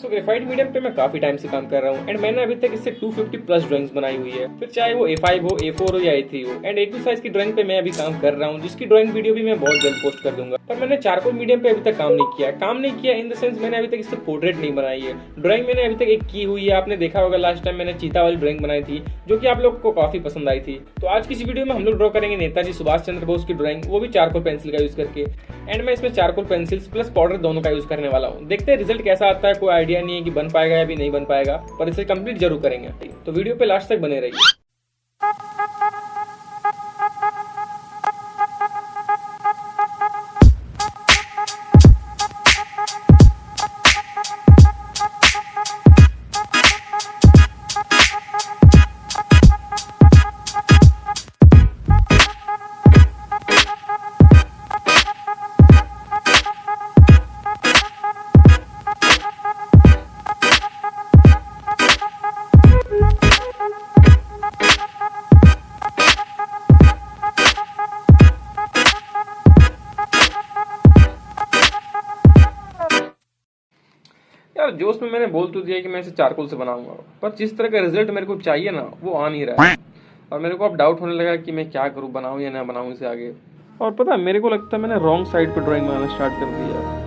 सो graphite medium पे मैं काफी टाइम से काम कर रहा हूँ एंड मैंने अभी तक इससे 250 प्लस ड्राइंग्स बनाई हुई है, फिर चाहे वो A5 हो, A4 हो या A3 हो। एंड A2 साइज की ड्राइंग पे मैं अभी काम कर रहा हूँ, जिसकी ड्राइंग वीडियो भी मैं बहुत जल्द पोस्ट कर दूंगा। पर मैंने चारकोल मीडियम पे अभी तक काम नहीं किया इन द सेंस मैंने अभी तक इससे पोर्ट्रेट नहीं बनाई है। ड्राइंग मैंने अभी तक एक की हुई है, आपने देखा होगा लास्ट टाइम मैंने चीता वाली ड्राइंग बनाई थी जो कि आप लोग को काफी पसंद आई थी। तो आज की इस वीडियो में हम लोग ड्रॉ करेंगे नेताजी सुभाष चंद्र बोस की ड्राइंग, वो भी चारकोल पेंसिल का यूज करके। एंड मैं इसमें चारकोल पेंसिल्स प्लस पाउडर दोनों का यूज करने वाला हूँ। देखते हैं रिजल्ट कैसा आता है, कोई आइडिया नहीं है कि बन पाएगा या भी नहीं बन पाएगा, पर इसे कंप्लीट जरूर करेंगे। तो वीडियो पे लास्ट तक बने रहिए। यार जोश में मैंने बोल तो दिया कि मैं इसे चारकोल से बनाऊंगा, पर जिस तरह का रिजल्ट मेरे को चाहिए ना वो आ नहीं रहा है। और मेरे को अब डाउट होने लगा कि मैं क्या करूं, बनाऊं या ना बनाऊं इसे आगे। और पता है मेरे को लगता है मैंने रॉन्ग साइड पे ड्राइंग बनाना स्टार्ट कर दिया।